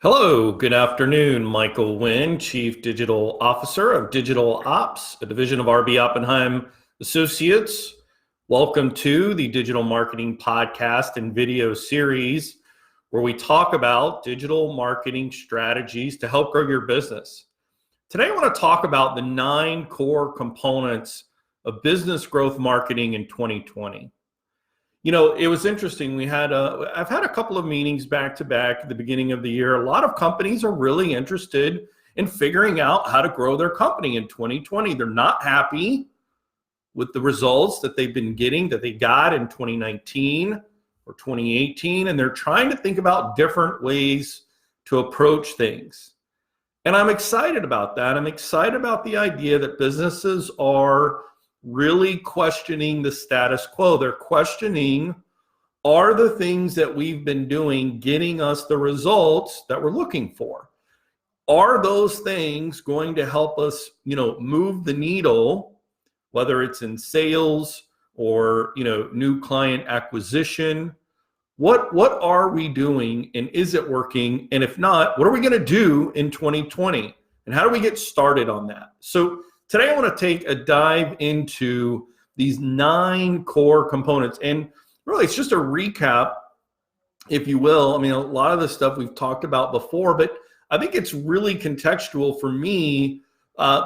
Hello, good afternoon. Michael Wynn, Chief Digital Officer of Digital Ops, a division of RB Oppenheim Associates. Welcome to the Digital Marketing Podcast and video series where we talk about digital marketing strategies to help grow your business. Today, I want to talk about the 9 core components of business growth marketing in 2020. You know, it was interesting. I've had a couple of meetings back to back at the beginning of the year. A lot of companies are really interested in figuring out how to grow their company in 2020. They're not happy with the results that they've been getting, that they got in 2019 or 2018, and they're trying to think about different ways to approach things. And I'm excited about that. I'm excited about the idea that businesses are really questioning the status quo. They're questioning, are the things that we've been doing getting us the results that we're looking for? Are those things going to help us, move the needle, whether it's in sales or, new client acquisition? What are we doing, and is it working? And if not, what are we going to do in 2020? And how do we get started on that? So today I want to take a dive into these 9 core components. And really, it's just a recap, if you will. I mean, a lot of the stuff we've talked about before, but I think it's really contextual for me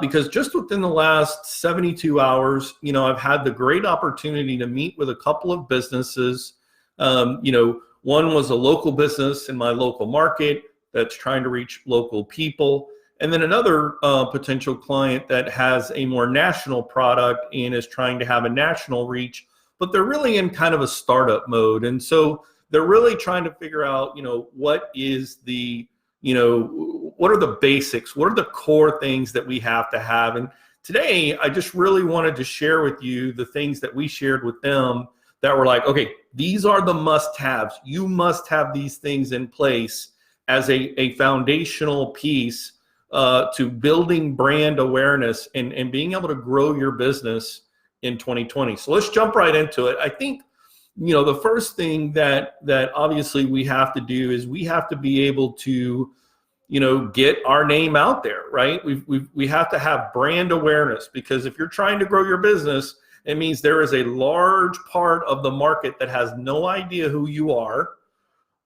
because just within the last 72 hours, I've had the great opportunity to meet with a couple of businesses. One was a local business in my local market that's trying to reach local people. And then another potential client that has a more national product and is trying to have a national reach, but they're really in kind of a startup mode. And so they're really trying to figure out, what is the, what are the basics? What are the core things that we have to have? And today, I just really wanted to share with you the things that we shared with them that were like, okay, these are the must-haves. You must have these things in place as a foundational piece to building brand awareness and being able to grow your business in 2020. So let's jump right into it. I think, the first thing that obviously we have to do is we have to be able to, get our name out there, right? We have to have brand awareness, because if you're trying to grow your business, it means there is a large part of the market that has no idea who you are,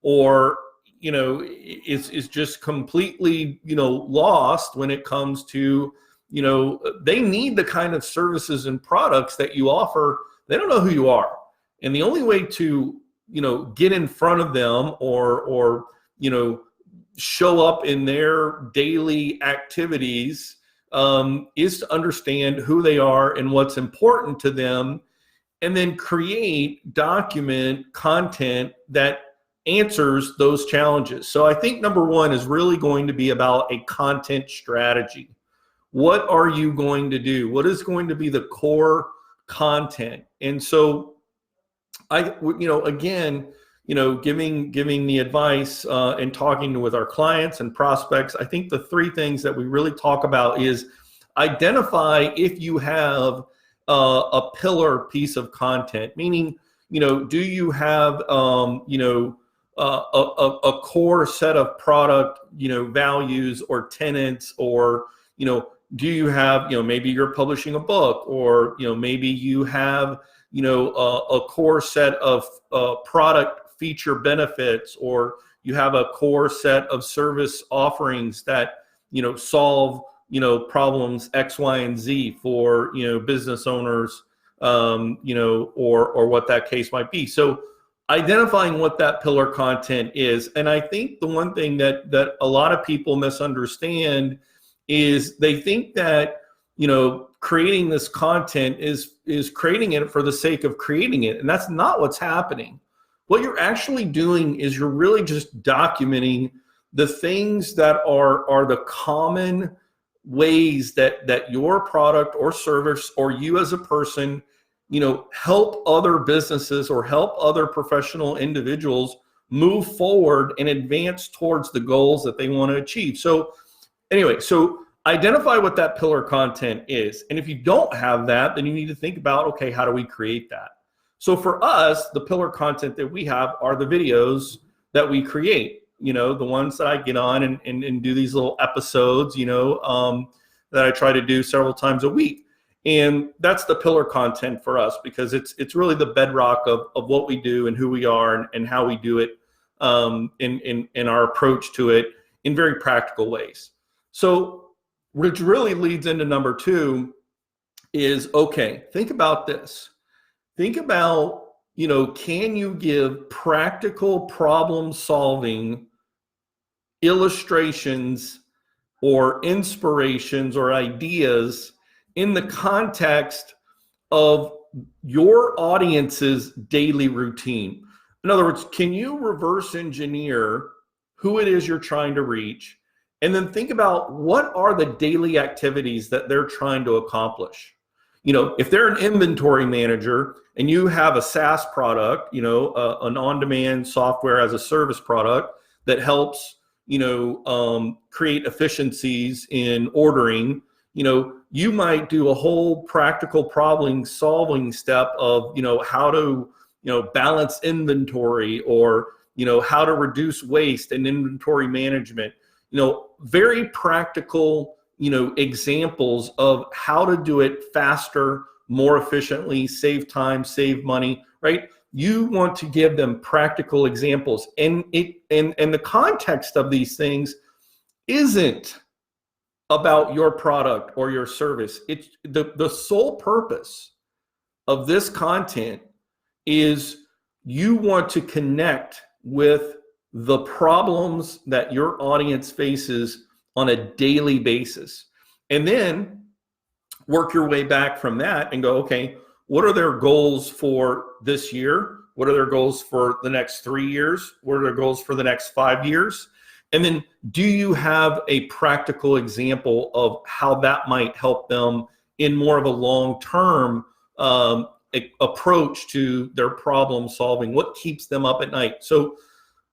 or is just completely, lost when it comes to, they need the kind of services and products that you offer. They don't know who you are. And the only way to, get in front of them or show up in their daily activities is to understand who they are and what's important to them, and then document content that answers those challenges. So I think number 1 is really going to be about a content strategy. What are you going to do? What is going to be the core content? And so giving the advice and talking with our clients and prospects, I think the 3 things that we really talk about is identify if you have a pillar piece of content, meaning, do you have, a core set of product, values or tenets, or, do you have, maybe you're publishing a book, or, maybe you have, a core set of product feature benefits, or you have a core set of service offerings that, solve, problems X, Y, and Z for, business owners, or what that case might be. So identifying what that pillar content is. And I think the one thing that a lot of people misunderstand is they think that, creating this content is creating it for the sake of creating it. And that's not what's happening. What you're actually doing is you're really just documenting the things that are the common ways that your product or service, or you as a person, help other businesses or help other professional individuals move forward and advance towards the goals that they want to achieve. So anyway, identify what that pillar content is. And if you don't have that, then you need to think about, okay, how do we create that? So for us, the pillar content that we have are the videos that we create. the ones that I get on and do these little episodes, that I try to do several times a week. And that's the pillar content for us, because it's really the bedrock of what we do and who we are and how we do it, in our approach to it in very practical ways. So, which really leads into number 2 is, okay, think about this. Think about, can you give practical problem solving illustrations or inspirations or ideas in the context of your audience's daily routine? In other words, can you reverse engineer who it is you're trying to reach, and then think about what are the daily activities that they're trying to accomplish? If they're an inventory manager and you have a SaaS product, an on-demand software as a service product that helps, create efficiencies in ordering, you might do a whole practical problem solving step of, how to, balance inventory, or, how to reduce waste and inventory management, very practical, examples of how to do it faster, more efficiently, save time, save money, right? You want to give them practical examples, and the context of these things isn't about your product or your service. It's the sole purpose of this content is you want to connect with the problems that your audience faces on a daily basis, and then work your way back from that and go, okay, what are their goals for this year? What are their goals for the next 3 years? What are their goals for the next 5 years? And then do you have a practical example of how that might help them in more of a long-term approach to their problem solving? What keeps them up at night?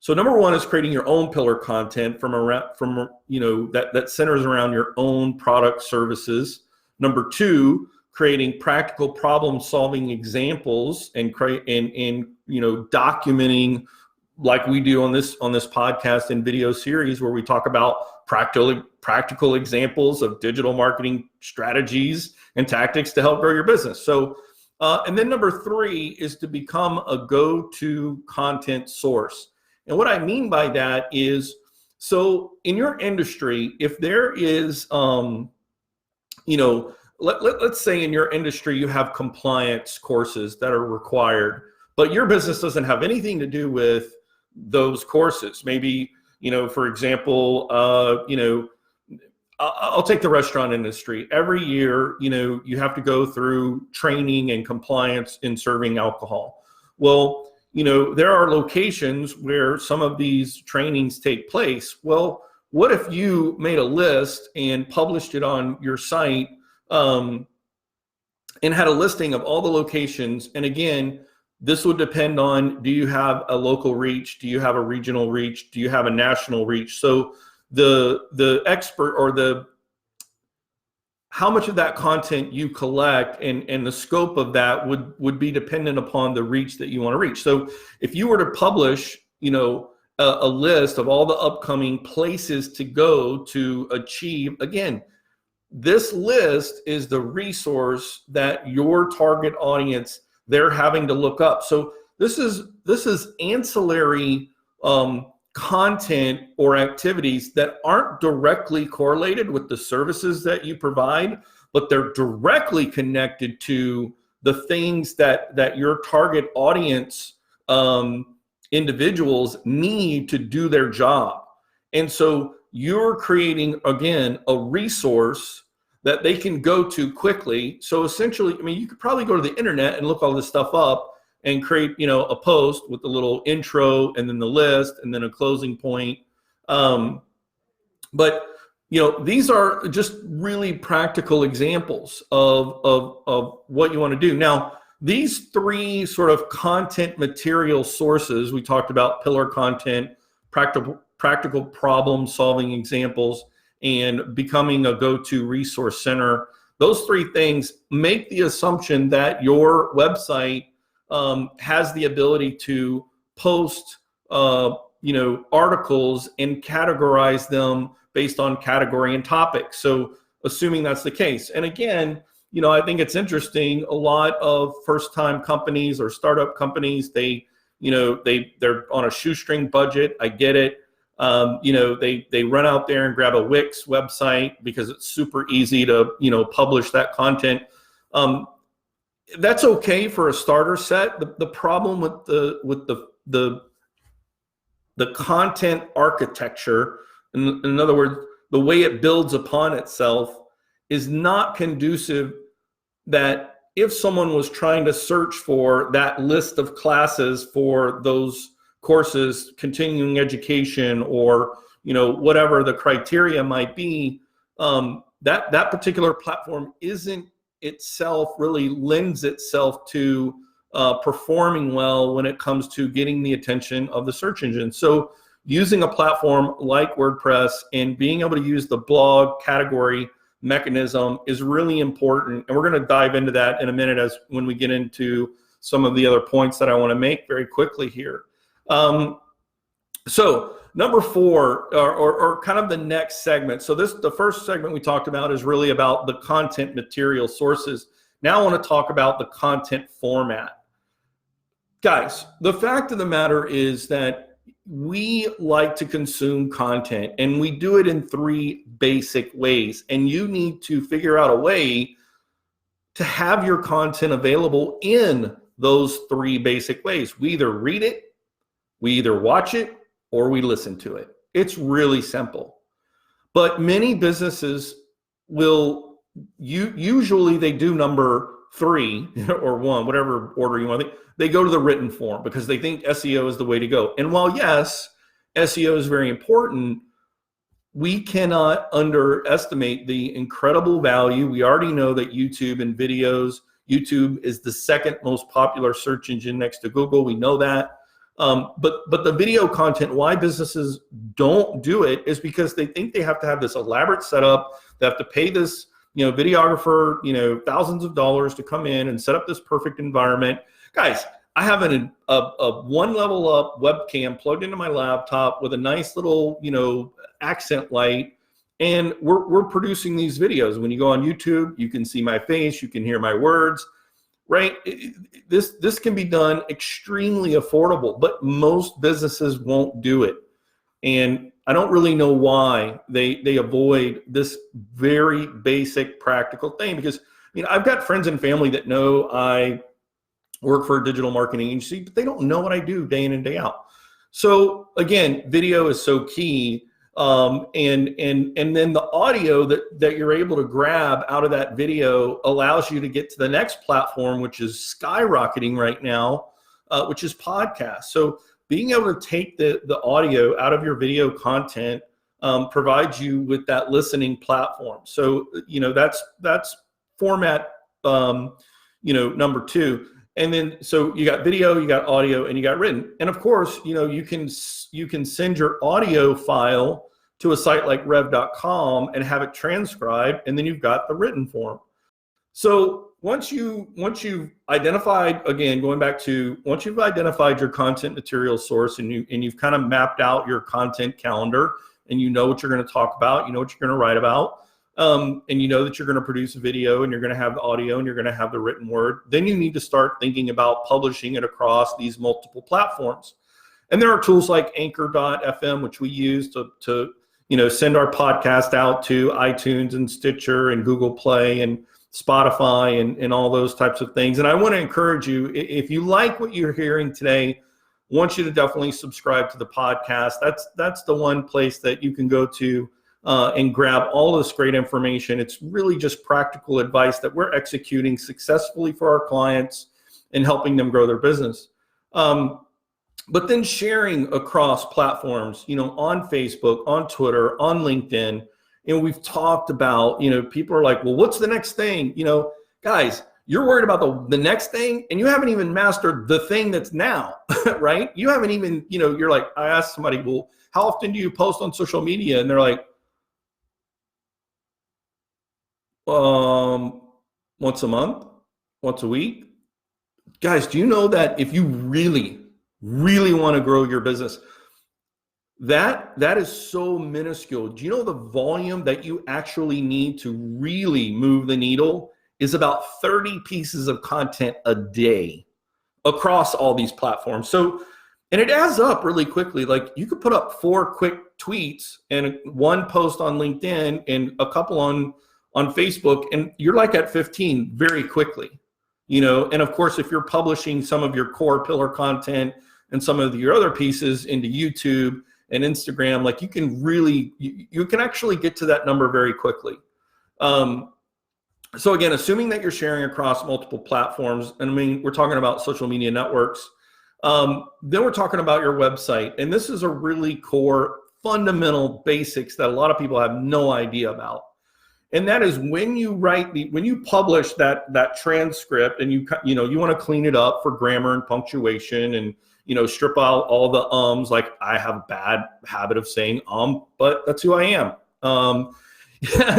So number 1 is creating your own pillar content that centers around your own product services. Number 2, creating practical problem solving examples and documenting, like we do on this podcast and video series, where we talk about practical examples of digital marketing strategies and tactics to help grow your business. So, and then number 3 is to become a go-to content source. And what I mean by that is, so in your industry, if there is, let's say in your industry you have compliance courses that are required, but your business doesn't have anything to do with those courses. Maybe, for example, I'll take the restaurant industry. Every year, you have to go through training and compliance in serving alcohol. Well, there are locations where some of these trainings take place. Well, what if you made a list and published it on your site, and had a listing of all the locations? And again, this would depend on, do you have a local reach? Do you have a regional reach? Do you have a national reach? So the expert, or how much of that content you collect and the scope of that would be dependent upon the reach that you want to reach. So if you were to publish, a list of all the upcoming places to go to achieve, again, this list is the resource that your target audience, they're having to look up. So this is ancillary content or activities that aren't directly correlated with the services that you provide, but they're directly connected to the things that your target audience individuals need to do their job. And so you're creating, again, a resource that they can go to quickly. So essentially, you could probably go to the internet and look all this stuff up and create, a post with a little intro and then the list and then a closing point. But these are just really practical examples of what you want to do. Now, these 3 sort of content material sources, we talked about pillar content, practical problem solving examples, and becoming a go-to resource center. Those 3 things make the assumption that your website has the ability to post articles and categorize them based on category and topic. So assuming that's the case. And again, I think it's interesting. A lot of first-time companies or startup companies, they're on a shoestring budget. I get it. They run out there and grab a Wix website because it's super easy to, publish that content. That's okay for a starter set. The problem with the content architecture, in other words, the way it builds upon itself, is not conducive that if someone was trying to search for that list of classes for those courses, continuing education, or whatever the criteria might be, that particular platform isn't itself really lends itself to performing well when it comes to getting the attention of the search engine. So using a platform like WordPress and being able to use the blog category mechanism is really important. And we're going to dive into that in a minute when we get into some of the other points that I want to make very quickly here. So number 4, or kind of the next segment. So the first segment we talked about is really about the content material sources. Now I want to talk about the content format. Guys, the fact of the matter is that we like to consume content, and we do it in 3 basic ways. And you need to figure out a way to have your content available in those 3 basic ways. We either read it, we either watch it, or we listen to it. It's really simple. But many businesses usually they do number 3 or 1, whatever order you want to think. They go to the written form because they think SEO is the way to go. And while yes, SEO is very important, we cannot underestimate the incredible value. We already know that YouTube and videos, YouTube is the 2nd most popular search engine next to Google. We know that. But the video content, why businesses don't do it is because they think they have to have this elaborate setup. They have to pay this, videographer, thousands of dollars to come in and set up this perfect environment. Guys, I have a 1 level up webcam plugged into my laptop with a nice little, accent light, and we're producing these videos. When you go on YouTube, you can see my face, you can hear my words. Right? This can be done extremely affordable, but most businesses won't do it. And I don't really know why they avoid this very basic practical thing, because I've got friends and family that know I work for a digital marketing agency, but they don't know what I do day in and day out. So again, video is so key. And then the audio that you're able to grab out of that video allows you to get to the next platform, which is skyrocketing right now, which is podcasts. So being able to take the audio out of your video content provides you with that listening platform. So, that's format, number 2. And then, so you got video, you got audio, and you got written. And of course, you can send your audio file to a site like rev.com and have it transcribed, and then you've got the written form. So once you've identified, again, once you've identified your content material source and you've kind of mapped out your content calendar, and you know what you're going to talk about, you know what you're going to write about, and you know that you're going to produce a video, and you're going to have the audio, and you're going to have the written word, then you need to start thinking about publishing it across these multiple platforms. And there are tools like Anchor.fm, which we use to send our podcast out to iTunes and Stitcher and Google Play and Spotify and all those types of things. And I want to encourage you, if you like what you're hearing today, I want you to definitely subscribe to the podcast. That's the one place that you can go to and grab all this great information. It's really just practical advice that we're executing successfully for our clients and helping them grow their business. But then sharing across platforms, on Facebook, on Twitter, on LinkedIn. We've talked about, people are like, well, what's the next thing? Guys, you're worried about the next thing, and you haven't even mastered the thing that's now, right? You haven't even, you're like, I asked somebody, well, how often do you post on social media? And they're like, once a month, once a week. Guys, do you know that if you really want to grow your business, that is so minuscule. Do you know the volume that you actually need to really move the needle is about 30 pieces of content a day across all these platforms. So, and it adds up really quickly. Like you could put up 4 quick tweets and 1 post on LinkedIn and a couple on Facebook, and you're like at 15 very quickly, and of course, if you're publishing some of your core pillar content and some of your other pieces into YouTube and Instagram, like you can actually get to that number very quickly. So again, assuming that you're sharing across multiple platforms, and I mean, we're talking about social media networks, then we're talking about your website. And this is a really core fundamental basics that a lot of people have no idea about. And that is when you publish that transcript and you want to clean it up for grammar and punctuation and, strip out all the ums. Like I have a bad habit of saying but that's who I am.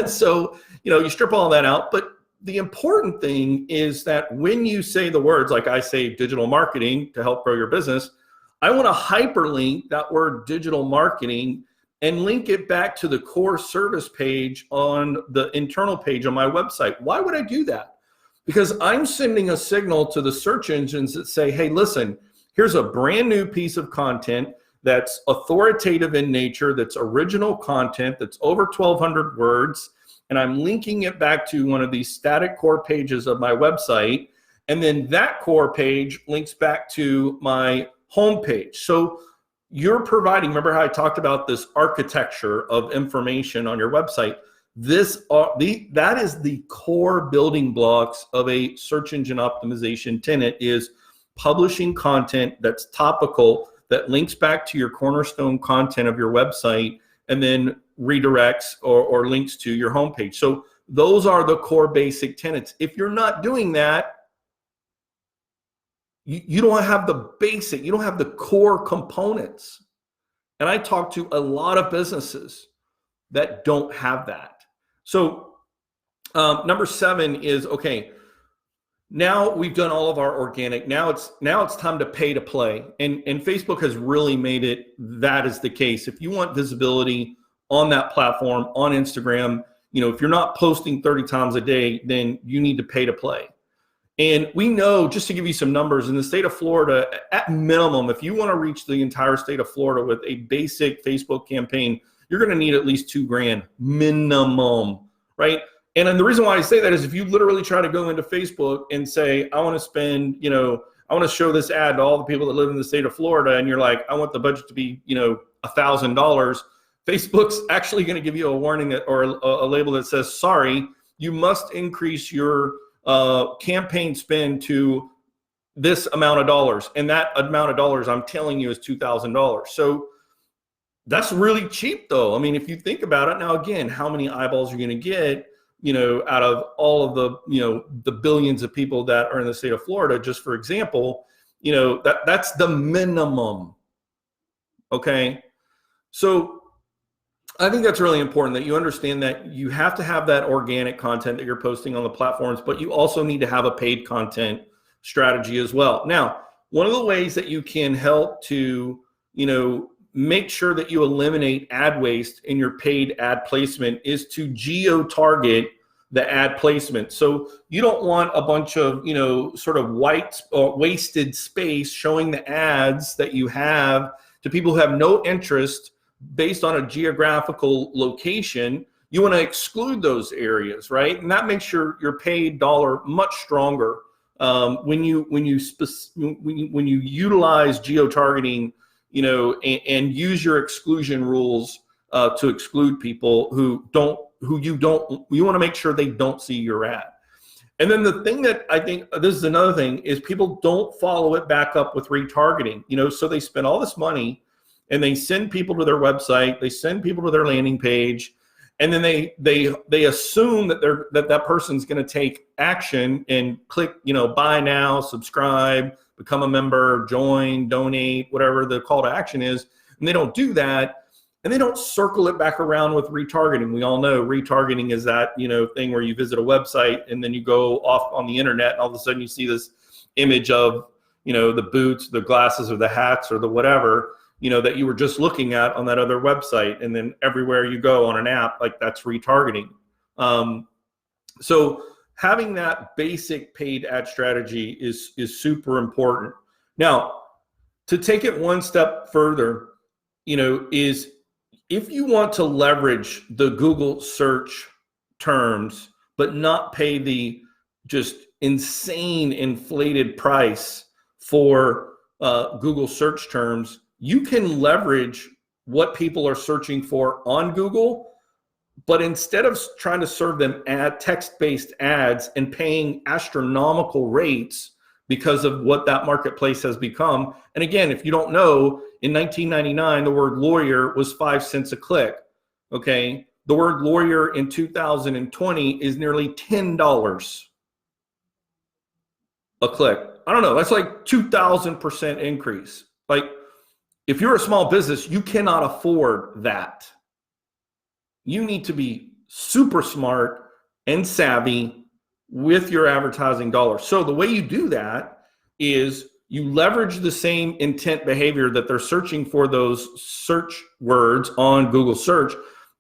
So, you strip all that out. But the important thing is that when you say the words, like I say digital marketing to help grow your business, I want to hyperlink that word digital marketing and link it back to the core service page on the internal page on my website. Why would I do that? Because I'm sending a signal to the search engines that say, hey, listen, here's a brand new piece of content that's authoritative in nature, that's original content, that's over 1,200 words, and I'm linking it back to one of these static core pages of my website, and then that core page links back to my home page. So you're providing, remember how I talked about this architecture of information on your website? That is the core building blocks of a search engine optimization tenet, is publishing content that's topical, that links back to your cornerstone content of your website, and then redirects or links to your homepage. So those are the core basic tenets. If you're not doing that, you don't have you don't have the core components. And I talk to a lot of businesses that don't have that. So number 7 is, okay, now we've done all of our organic. Now it's time to pay to play. And Facebook has really made it that is the case. If you want visibility on that platform, on Instagram, if you're not posting 30 times a day, then you need to pay to play. And we know, just to give you some numbers, in the state of Florida, at minimum, if you want to reach the entire state of Florida with a basic Facebook campaign, you're going to need at least $2,000 minimum, right? And then the reason why I say that is if you literally try to go into Facebook and say, I want to spend, I want to show this ad to all the people that live in the state of Florida, and you're like, I want the budget to be, $1,000, Facebook's actually going to give you a warning that, or a label that says, sorry, you must increase your campaign spend to this amount of dollars. And that amount of dollars, I'm telling you, is $2,000. So that's really cheap, though. I mean, if you think about it, now again, how many eyeballs you're going to get, out of all of the, the billions of people that are in the state of Florida, just for example, that's the minimum. Okay. So I think that's really important that you understand that you have to have that organic content that you're posting on the platforms, but you also need to have a paid content strategy as well. Now, one of the ways that you can help to, make sure that you eliminate ad waste in your paid ad placement is to geo-target the ad placement. So you don't want a bunch of, sort of white or wasted space showing the ads that you have to people who have no interest based on a geographical location. You want to exclude those areas, right? And that makes your paid dollar much stronger when you utilize geo-targeting, and use your exclusion rules to exclude people you want to make sure they don't see your ad. And then the thing that I think, this is another thing, is people don't follow it back up with retargeting, so they spend all this money and they send people to their website, they send people to their landing page, and then they assume that that person's going to take action and click, buy now, subscribe, become a member, join, donate, whatever the call to action is, and they don't do that, and they don't circle it back around with retargeting. We all know retargeting is that, thing where you visit a website and then you go off on the internet and all of a sudden you see this image of, the boots, the glasses, or the hats, or the whatever, that you were just looking at on that other website. And then everywhere you go on an app, like that's retargeting. So having that basic paid ad strategy is super important. Now, to take it one step further, is if you want to leverage the Google search terms, but not pay the just insane inflated price for Google search terms, you can leverage what people are searching for on Google. But instead of trying to serve them text-based ads and paying astronomical rates because of what that marketplace has become. And again, if you don't know, in 1999, the word lawyer was 5 cents a click. Okay. The word lawyer in 2020 is nearly $10 a click. I don't know. That's like 2,000% increase. Like, if you're a small business, you cannot afford that. You need to be super smart and savvy with your advertising dollars. So the way you do that is you leverage the same intent behavior that they're searching for, those search words on Google search,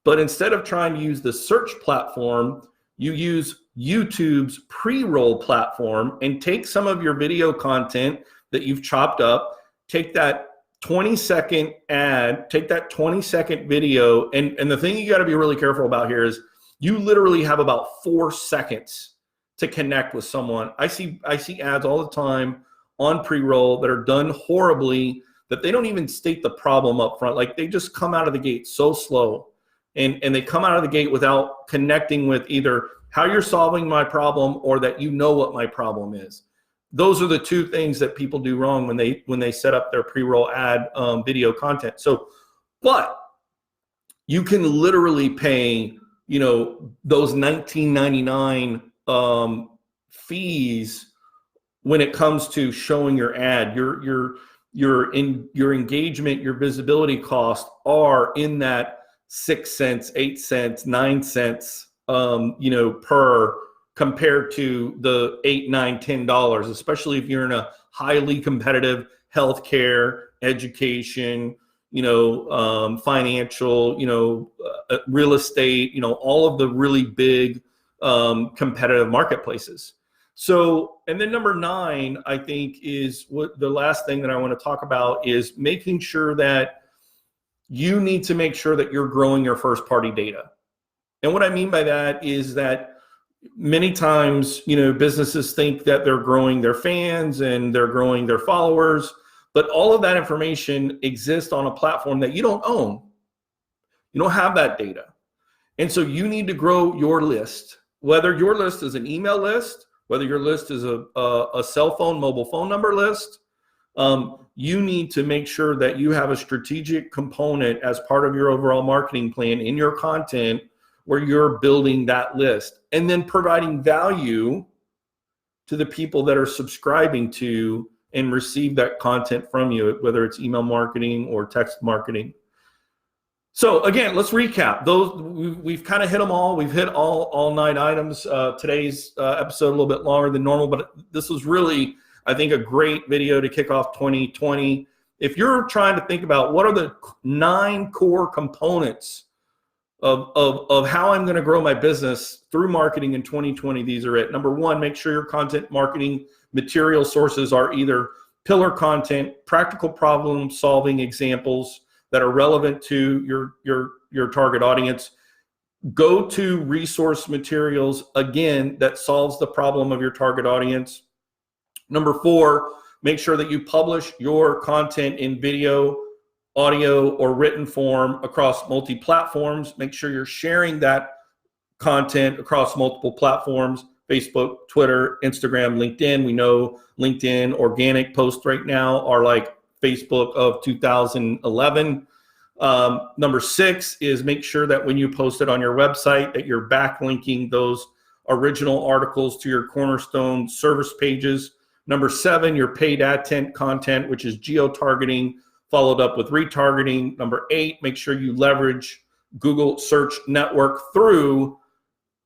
but instead of trying to use the search platform, you use YouTube's pre-roll platform and take some of your video content that you've chopped up, take that 20-second ad, take that 20-second video, and the thing you got to be really careful about here is you literally have about 4 seconds to connect with someone. I see ads all the time on pre-roll that are done horribly, that they don't even state the problem up front. Like, they just come out of the gate so slow, and they come out of the gate without connecting with either how you're solving my problem or that you know what my problem is. Those are the two things that people do wrong when they set up their pre-roll ad video content. So, but you can literally pay, those $19.99 fees when it comes to showing your ad. Your engagement, your visibility costs are in that 6 cents, 8 cents, 9 cents, per, compared to the $8, $9, $10, especially if you're in a highly competitive healthcare, education, financial, real estate, all of the really big competitive marketplaces. So, and then number 9, I think, is what the last thing that I want to talk about is making sure that you need to make sure that you're growing your first party data. And what I mean by that is that many times, businesses think that they're growing their fans and they're growing their followers, but all of that information exists on a platform that you don't own. You don't have that data. And so you need to grow your list, whether your list is an email list, whether your list is a cell phone, mobile phone number list. You need to make sure that you have a strategic component as part of your overall marketing plan in your content where you're building that list and then providing value to the people that are subscribing to and receive that content from you, whether it's email marketing or text marketing. So again, let's recap. We've kind of hit them all. We've hit all 9 items. Today's episode a little bit longer than normal, but this was really, I think, a great video to kick off 2020. If you're trying to think about what are the 9 core components of how I'm going to grow my business through marketing in 2020, these are it. Number 1, make sure your content marketing material sources are either pillar content, practical problem solving examples that are relevant to your target audience. Go to resource materials, again, that solves the problem of your target audience. Number 4, make sure that you publish your content in video, audio, or written form across multi-platforms. Make sure you're sharing that content across multiple platforms: Facebook, Twitter, Instagram, LinkedIn. We know LinkedIn organic posts right now are like Facebook of 2011. Number 6 is make sure that when you post it on your website that you're backlinking those original articles to your cornerstone service pages. Number 7, your paid ad content, which is geotargeting, followed up with retargeting. Number 8, make sure you leverage Google Search Network through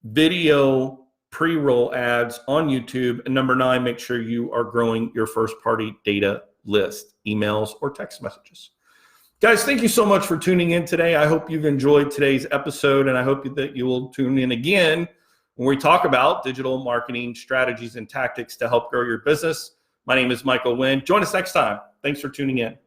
video pre-roll ads on YouTube. And number 9, make sure you are growing your first party data list, emails or text messages. Guys, thank you so much for tuning in today. I hope you've enjoyed today's episode, and I hope that you will tune in again when we talk about digital marketing strategies and tactics to help grow your business. My name is Michael Wynn. Join us next time. Thanks for tuning in.